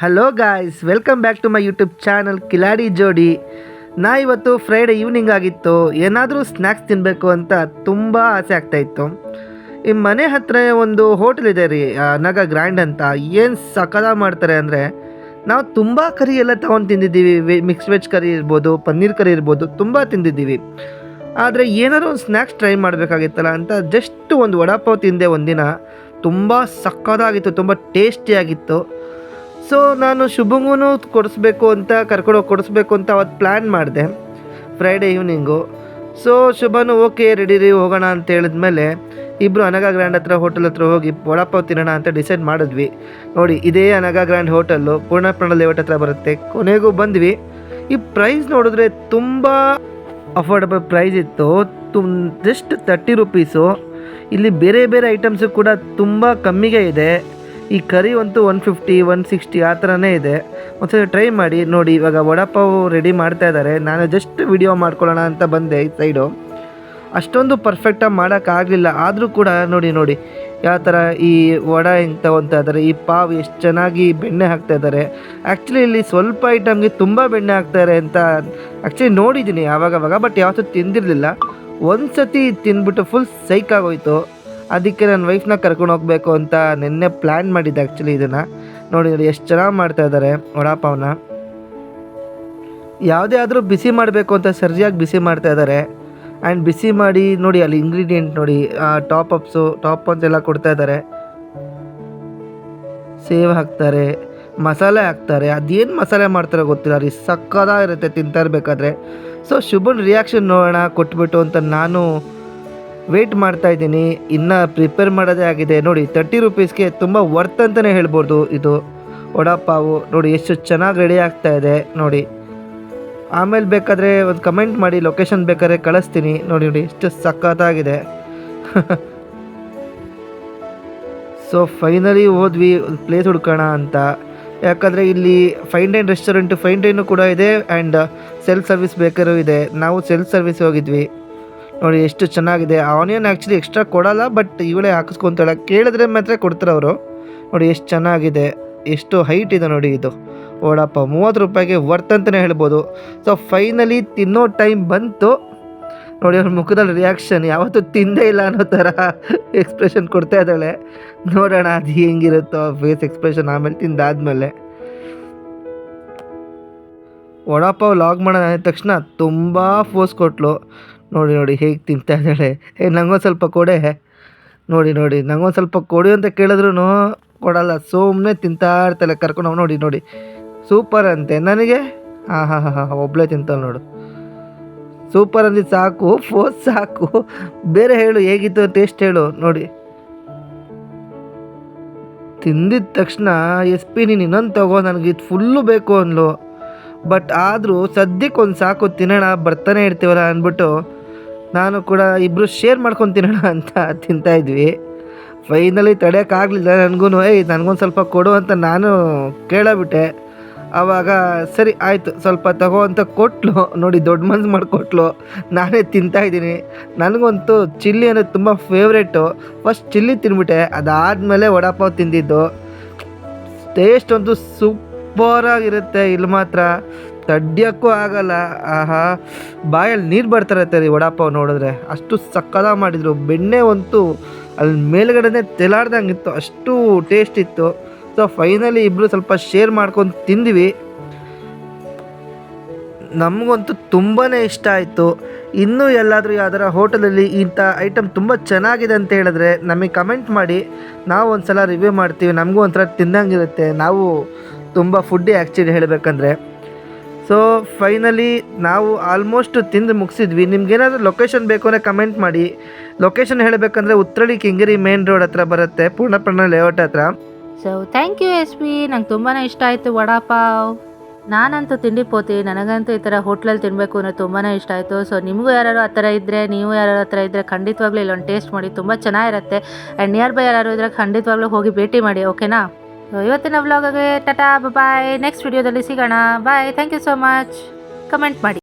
Hello guys, welcome back to my YouTube channel Kiladi Jodi. ಇವತ್ತು Friday evening ಆಗಿತ್ತು. ಏನಾದರೂ snacks ತಿನ್ನಬೇಕು ಅಂತ ತುಂಬ ಆಸೆ ಆಗ್ತಾಯಿತ್ತು. ಈ ಮನೆ ಹತ್ತಿರ ಒಂದು ಹೋಟೆಲ್ ಇದೆ ರೀ, ನಗ ಗ್ರ್ಯಾಂಡ್ ಅಂತ. ಏನು ಸಕಲ ಮಾಡ್ತಾರೆ ಅಂದರೆ, ನಾವು ತುಂಬ ಕರಿ ಎಲ್ಲ ತೊಗೊಂಡು ತಿಂದಿದ್ದೀವಿ. ಮಿಕ್ಸ್ ವೆಜ್ ಕರಿ ಇರ್ಬೋದು, ಪನ್ನೀರ್ ಕರಿ ಇರ್ಬೋದು, ತುಂಬ ತಿಂದಿದ್ದೀವಿ. ಆದರೆ ಏನಾದರೂ ಒಂದು ಸ್ನ್ಯಾಕ್ಸ್ ಟ್ರೈ ಮಾಡಬೇಕಾಗಿತ್ತಲ್ಲ ಅಂತ ಜಸ್ಟ್ ಒಂದು ವಡಾಪಾವ್ ತಿಂದೆ ಒಂದಿನ. ತುಂಬ ಸಕ್ಕತ್ತಾಗಿತ್ತು, ತುಂಬ ಟೇಸ್ಟಿಯಾಗಿತ್ತು. ಸೊ ನಾನು ಶುಭಂಗೂ ಕೊಡಿಸ್ಬೇಕು ಅಂತ ಅವತ್ತು ಪ್ಲ್ಯಾನ್ ಮಾಡಿದೆ ಫ್ರೈಡೇ ಈವ್ನಿಂಗು. ಸೊ ಶುಭನು ಓಕೆ ರೆಡಿ ರೀ ಹೋಗೋಣ ಅಂತ ಹೇಳಿದ್ಮೇಲೆ ಇಬ್ಬರು ಅನಗ ಗ್ರ್ಯಾಂಡ್ ಹೋಟೆಲ್ ಹತ್ರ ಹೋಗಿ ವಡಾಪಾವ್ ತಿನ್ನೋಣ ಅಂತ ಡಿಸೈಡ್ ಮಾಡಿದ್ವಿ. ನೋಡಿ, ಇದೇ ಅನಗ ಗ್ರ್ಯಾಂಡ್ ಹೋಟೆಲ್ಲು ಪೂರ್ಣಪ್ರಣ ಲೇಔಟ್ ಹತ್ರ ಬರುತ್ತೆ. ಕೊನೆಗೂ ಬಂದ್ವಿ. ಈ ಪ್ರೈಸ್ ನೋಡಿದ್ರೆ ತುಂಬ ಅಫೋರ್ಡಬಲ್ ಪ್ರೈಸ್ ಇತ್ತು. Just 30 rupees. ಇಲ್ಲಿ ಬೇರೆ ಬೇರೆ ಐಟಮ್ಸು ಕೂಡ ತುಂಬ ಕಮ್ಮಿಗೆ ಇದೆ. ಈ ಕರಿ ಅಂತೂ 150 160 ಆ ಥರನೇ ಇದೆ. ಒಂದ್ಸರಿ ಟ್ರೈ ಮಾಡಿ ನೋಡಿ. ಇವಾಗ ವಡಾಪಾವ್ ರೆಡಿ ಮಾಡ್ತಾ ಇದ್ದಾರೆ. ನಾನು ಜಸ್ಟ್ ವಿಡಿಯೋ ಮಾಡ್ಕೊಳ್ಳೋಣ ಅಂತ ಬಂದೆ ಈ ಸೈಡು. ಅಷ್ಟೊಂದು ಪರ್ಫೆಕ್ಟಾಗಿ ಮಾಡೋಕ್ಕಾಗಲಿಲ್ಲ. ಆದರೂ ಕೂಡ ನೋಡಿ ಯಾವ ಥರ ಈ ವಡ ಹೆಂಗೆ ತಗೊತಾ ಇದ್ದಾರೆ. ಈ ಪಾವ್ ಎಷ್ಟು ಚೆನ್ನಾಗಿ ಬೆಣ್ಣೆ ಹಾಕ್ತಾ ಇದ್ದಾರೆ. ಆ್ಯಕ್ಚುಲಿ ಇಲ್ಲಿ ಸ್ವಲ್ಪ ಐಟಮ್ಗೆ ತುಂಬ ಬೆಣ್ಣೆ ಹಾಕ್ತಾರೆ ಅಂತ ಆ್ಯಕ್ಚುಲಿ ನೋಡಿದ್ದೀನಿ ಆವಾಗವಾಗ, ಬಟ್ ಯಾವತ್ತೂ ತಿಂದಿರಲಿಲ್ಲ. ಒಂದು ಸತಿ ತಿಂದ್ಬಿಟ್ಟು ಫುಲ್ ಸೈಕಾಗೋಯ್ತು. ಅದಕ್ಕೆ ನನ್ನ ವೈಫ್ನ ಕರ್ಕೊಂಡು ಹೋಗಬೇಕು ಅಂತ ನಿನ್ನೆ ಪ್ಲ್ಯಾನ್ ಮಾಡಿದ್ದೆ ಆ್ಯಕ್ಚುಲಿ. ಇದನ್ನು ನೋಡಿ ಎಷ್ಟು ಚೆನ್ನಾಗಿ ಮಾಡ್ತಾಯಿದ್ದಾರೆ ವಡಾಪಾವ್ನ. ಯಾವುದೇ ಆದರೂ ಬಿಸಿ ಮಾಡಬೇಕು ಅಂತ ಸರಿಯಾಗಿ ಬಿಸಿ ಮಾಡ್ತಾಯಿದ್ದಾರೆ. ಆ್ಯಂಡ್ ಬಿಸಿ ಮಾಡಿ ನೋಡಿ, ಅಲ್ಲಿ ಇಂಗ್ರೀಡಿಯೆಂಟ್ ನೋಡಿ, ಟಾಪ್ ಅಪ್ಸ್ ಎಲ್ಲ ಕೊಡ್ತಾಯಿದ್ದಾರೆ. ಸೇವ್ ಹಾಕ್ತಾರೆ, ಮಸಾಲೆ ಹಾಕ್ತಾರೆ. ಅದೇನು ಮಸಾಲೆ ಮಾಡ್ತಾರೆ ಗೊತ್ತಿಲ್ಲ ರೀ, ಸಕ್ಕತ್ತಾಗಿರುತ್ತೆ ತಿಂತಾ ಇರಬೇಕಾದ್ರೆ. ಸೊ ಶುಭನ್ ರಿಯಾಕ್ಷನ್ ನೋಡೋಣ ಕೊಟ್ಬಿಟ್ಟು ಅಂತ ನಾನು ವೆಯ್ಟ್ ಮಾಡ್ತಾಯಿದ್ದೀನಿ. ಇನ್ನು ಪ್ರಿಪೇರ್ ಮಾಡೋದೇ ಆಗಿದೆ. ನೋಡಿ 30 ರುಪೀಸ್ಗೆ ತುಂಬ ವರ್ತ್ ಅಂತಲೇ ಹೇಳ್ಬೋದು ಇದು ವಡಾಪಾವು. ನೋಡಿ ಎಷ್ಟು ಚೆನ್ನಾಗಿ ರೆಡಿ ಆಗ್ತಾ ಇದೆ ನೋಡಿ. ಆಮೇಲೆ ಬೇಕಾದರೆ ಒಂದು ಕಮೆಂಟ್ ಮಾಡಿ, ಲೊಕೇಶನ್ ಬೇಕಾದ್ರೆ ಕಳಿಸ್ತೀನಿ. ನೋಡಿ ಎಷ್ಟು ಸಖತ್ತಾಗಿದೆ. ಸೊ ಫೈನಲಿ ಹೋದ್ವಿ ಒಂದು ಪ್ಲೇಸ್ ಹುಡ್ಕೋಣ ಅಂತ. ಯಾಕಂದರೆ ಇಲ್ಲಿ ಫೈನ್ ಡೈನು ಕೂಡ ಇದೆ, ಆ್ಯಂಡ್ ಸೆಲ್ಫ್ ಸರ್ವಿಸ್ ಬೇಕಾದ್ರೂ ಇದೆ. ನಾವು ಸೆಲ್ಫ್ ಸರ್ವಿಸ್ ಹೋಗಿದ್ವಿ. ನೋಡಿ ಎಷ್ಟು ಚೆನ್ನಾಗಿದೆ. ಆನಿಯನ್ ಆ್ಯಕ್ಚುಲಿ ಎಕ್ಸ್ಟ್ರಾ ಕೊಡೋಲ್ಲ, ಬಟ್ ಇವಳೇ ಹಾಕಿಸ್ಕೊತಾಳೆ. ಕೇಳಿದ್ರೆ ಮಾತ್ರ ಕೊಡ್ತಾರೆ ಅವರು. ನೋಡಿ ಎಷ್ಟು ಚೆನ್ನಾಗಿದೆ, ಎಷ್ಟು ಹೈಟ್ ಇದೆ ನೋಡಿ. ಇದು ವಡಾಪಾವ್ 30 ರೂಪಾಯಿಗೆ ವರ್ತ್ ಅಂತಲೇ ಹೇಳ್ಬೋದು. ಸೊ ಫೈನಲಿ ತಿನ್ನೋ ಟೈಮ್ ಬಂತು. ನೋಡಿ ಅವ್ರ ಮುಖದಲ್ಲಿ ರಿಯಾಕ್ಷನ್, ಯಾವತ್ತೂ ತಿಂದೇ ಇಲ್ಲ ಅನ್ನೋ ಥರ ಎಕ್ಸ್ಪ್ರೆಷನ್ ಕೊಡ್ತಾ ಇದ್ದಾಳೆ. ನೋಡೋಣ ಅದು ಹೆಂಗಿರುತ್ತೋ ಫೇಸ್ ಎಕ್ಸ್ಪ್ರೆಷನ್ ಆಮೇಲೆ ತಿಂದಾದ್ಮೇಲೆ. ವಡಾಪಾವ್ ಲಾಗ್ ಮಾಡೋಣ ಅಂದ ತಕ್ಷಣ ತುಂಬ ಫೋರ್ಸ್ ಕೊಟ್ಲು. ನೋಡಿ ಹೇಗೆ ತಿಂತಾ ಇದ್ದಾಳೆ. ನಂಗೊಂದು ಸ್ವಲ್ಪ ಕೊಡೆ. ನೋಡಿ ನಂಗೊಂದು ಸ್ವಲ್ಪ ಕೊಡಿ ಅಂತ ಕೇಳಿದ್ರು ಕೊಡಲ್ಲ, ಸುಮ್ಮನೆ ತಿಂತಾ ಇರ್ತಾಳೆ. ಕರ್ಕೊಂಡು ನೋಡಿ ಸೂಪರ್ ಅಂತೆ. ನನಗೆ ಹಾಂ ಒಬ್ಬಳೇ ತಿಂತಾಳೆ ನೋಡು. ಸೂಪರ್ ಅಂದಿದ್ದು ಸಾಕು, ಫೋರ್ಸ್ ಸಾಕು. ಬೇರೆ ಹೇಳು, ಹೇಗಿತ್ತು ಟೇಸ್ಟ್ ಹೇಳು. ನೋಡಿ ತಿಂದಿದ ತಕ್ಷಣ ನೀನು ಇನ್ನೊಂದು ತಗೋ, ನನಗೆ ಇದು ಫುಲ್ಲು ಬೇಕು ಅಂದ್ಲು. ಬಟ್ ಆದರೂ ಸದ್ಯಕ್ಕೆ ಒಂದು ಸಾಕು, ತಿನ್ನೋಣ ಬರ್ತಾನೆ ಇರ್ತೀವಲ್ಲ ಅಂದ್ಬಿಟ್ಟು ನಾನು ಕೂಡ ಇಬ್ಬರು ಶೇರ್ ಮಾಡ್ಕೊಂಡು ತಿನ್ನೋಣ ಅಂತ ತಿಂತಾಯಿದ್ವಿ. ಫೈನಲಿ ತಡೆಯೋಕ್ಕಾಗಲಿಲ್ಲ ನನಗೂ. ನನಗೊಂದು ಸ್ವಲ್ಪ ಕೊಡು ಅಂತ ನಾನು ಕೇಳಬಿಟ್ಟೆ. ಆವಾಗ ಸರಿ ಆಯಿತು ಸ್ವಲ್ಪ ತಗೋ ಅಂತ ಕೊಟ್ಲು. ನೋಡಿ ದೊಡ್ಡ ಮನ್ಸು ಮಾಡಿಕೊಟ್ಲು. ನಾನೇ ತಿಂತಾಯಿದ್ದೀನಿ. ನನಗಂತೂ ಚಿಲ್ಲಿ ಅನ್ನೋದು ತುಂಬ ಫೇವ್ರೇಟು. ಫಸ್ಟ್ ಚಿಲ್ಲಿ ತಿಂದ್ಬಿಟ್ಟೆ, ಅದಾದಮೇಲೆ ವಡಾಪಾವ್ ತಿಂದಿದ್ದು. ಟೇಸ್ಟ್ ಅಂತೂ ಸೂಪರಾಗಿರುತ್ತೆ. ಇಲ್ಲಿ ಮಾತ್ರ ತಡ್ಯೋಕ್ಕೂ ಆಗಲ್ಲ. ಬಾಯಲ್ಲಿ ನೀರು ಬರ್ತಾರತ್ತೆ ರೀ ವಡಾಪಾವ್ ನೋಡಿದ್ರೆ, ಅಷ್ಟು ಸಕ್ಕತ್ತಾಗಿ ಮಾಡಿದರು. ಬೆಣ್ಣೆ ಅಂತೂ ಅಲ್ಲಿ ಮೇಲ್ಗಡೆನೇ ತೆಲಾಡ್ದಂಗಿತ್ತು, ಅಷ್ಟು ಟೇಸ್ಟ್ ಇತ್ತು. ಸೊ ಫೈನಲಿ ಇಬ್ಬರು ಸ್ವಲ್ಪ ಶೇರ್ ಮಾಡ್ಕೊಂಡು ತಿಂದ್ವಿ. ನಮಗಂತೂ ತುಂಬಾ ಇಷ್ಟ ಆಯಿತು. ಇನ್ನೂ ಎಲ್ಲಾದರೂ ಯಾವ್ದಾರ ಹೋಟೆಲಲ್ಲಿ ಇಂಥ ಐಟಮ್ ತುಂಬ ಚೆನ್ನಾಗಿದೆ ಅಂತ ಹೇಳಿದ್ರೆ ನಮಗೆ ಕಮೆಂಟ್ ಮಾಡಿ, ನಾವು ಒಂದು ಸಲ ರಿವ್ಯೂ ಮಾಡ್ತೀವಿ. ನಮಗೂ ಒಂಥರ ತಿನ್ನಂಗಿರುತ್ತೆ. ನಾವು ತುಂಬ ಫುಡ್ಡಿ ಆ್ಯಕ್ಚುಲಿ ಹೇಳಬೇಕಂದ್ರೆ. ಸೊ ಫೈನಲಿ ನಾವು ಆಲ್ಮೋಸ್ಟ್ ತಿಂದು ಮುಗಿಸಿದ್ವಿ. ನಿಮ್ಗೇನಾದರೂ ಲೊಕೇಶನ್ ಬೇಕು ಅಂದರೆ ಕಮೆಂಟ್ ಮಾಡಿ. ಲೊಕೇಶನ್ ಹೇಳಬೇಕಂದ್ರೆ ಉತ್ರಳ್ಳಿ ಕೆಂಗೇರಿ ಮೇನ್ ರೋಡ್ ಹತ್ರ ಬರುತ್ತೆ, ಪೂರ್ಣಪ್ರಣ ಲೇಔಟ್ ಹತ್ರ. ಸೊ ಥ್ಯಾಂಕ್ ಯು SP, ನಂಗೆ ತುಂಬಾ ಇಷ್ಟ ಆಯಿತು ವಡಾಪಾವ್. ನಾನಂತೂ ತಿಂಡಿ ಪೋತಿ, ನನಗಂತೂ ಈ ಥರ ಹೋಟ್ಲಲ್ಲಿ ತಿನ್ನಬೇಕು ಅನ್ನೋ ತುಂಬಾ ಇಷ್ಟ ಆಯಿತು. ಸೊ ನಿಮಗೂ ಯಾರು ಆ ಥರ ಇದ್ದರೆ, ನೀವು ಯಾರು ಆ ಥರ ಇದ್ದರೆ ಖಂಡಿತವಾಗ್ಲೂ ಇಲ್ಲೊಂದು ಟೇಸ್ಟ್ ಮಾಡಿ, ತುಂಬ ಚೆನ್ನಾಗಿರುತ್ತೆ. ಆ್ಯಂಡ್ ನಿಯರ್ ಬೈ ಯಾರು ಇದ್ದರೆ ಖಂಡಿತವಾಗ್ಲೂ ಹೋಗಿ ಭೇಟಿ ಮಾಡಿ, ಓಕೆನಾ? ಸೊ ಇವತ್ತಿನ ವ್ಲಾಗ್ಗೆ ಟಾಟಾ ಬಾಯ್. ನೆಕ್ಸ್ಟ್ ವಿಡಿಯೋದಲ್ಲಿ ಸಿಗೋಣ. Bye. Thank you so much. Comment ಮಾಡಿ.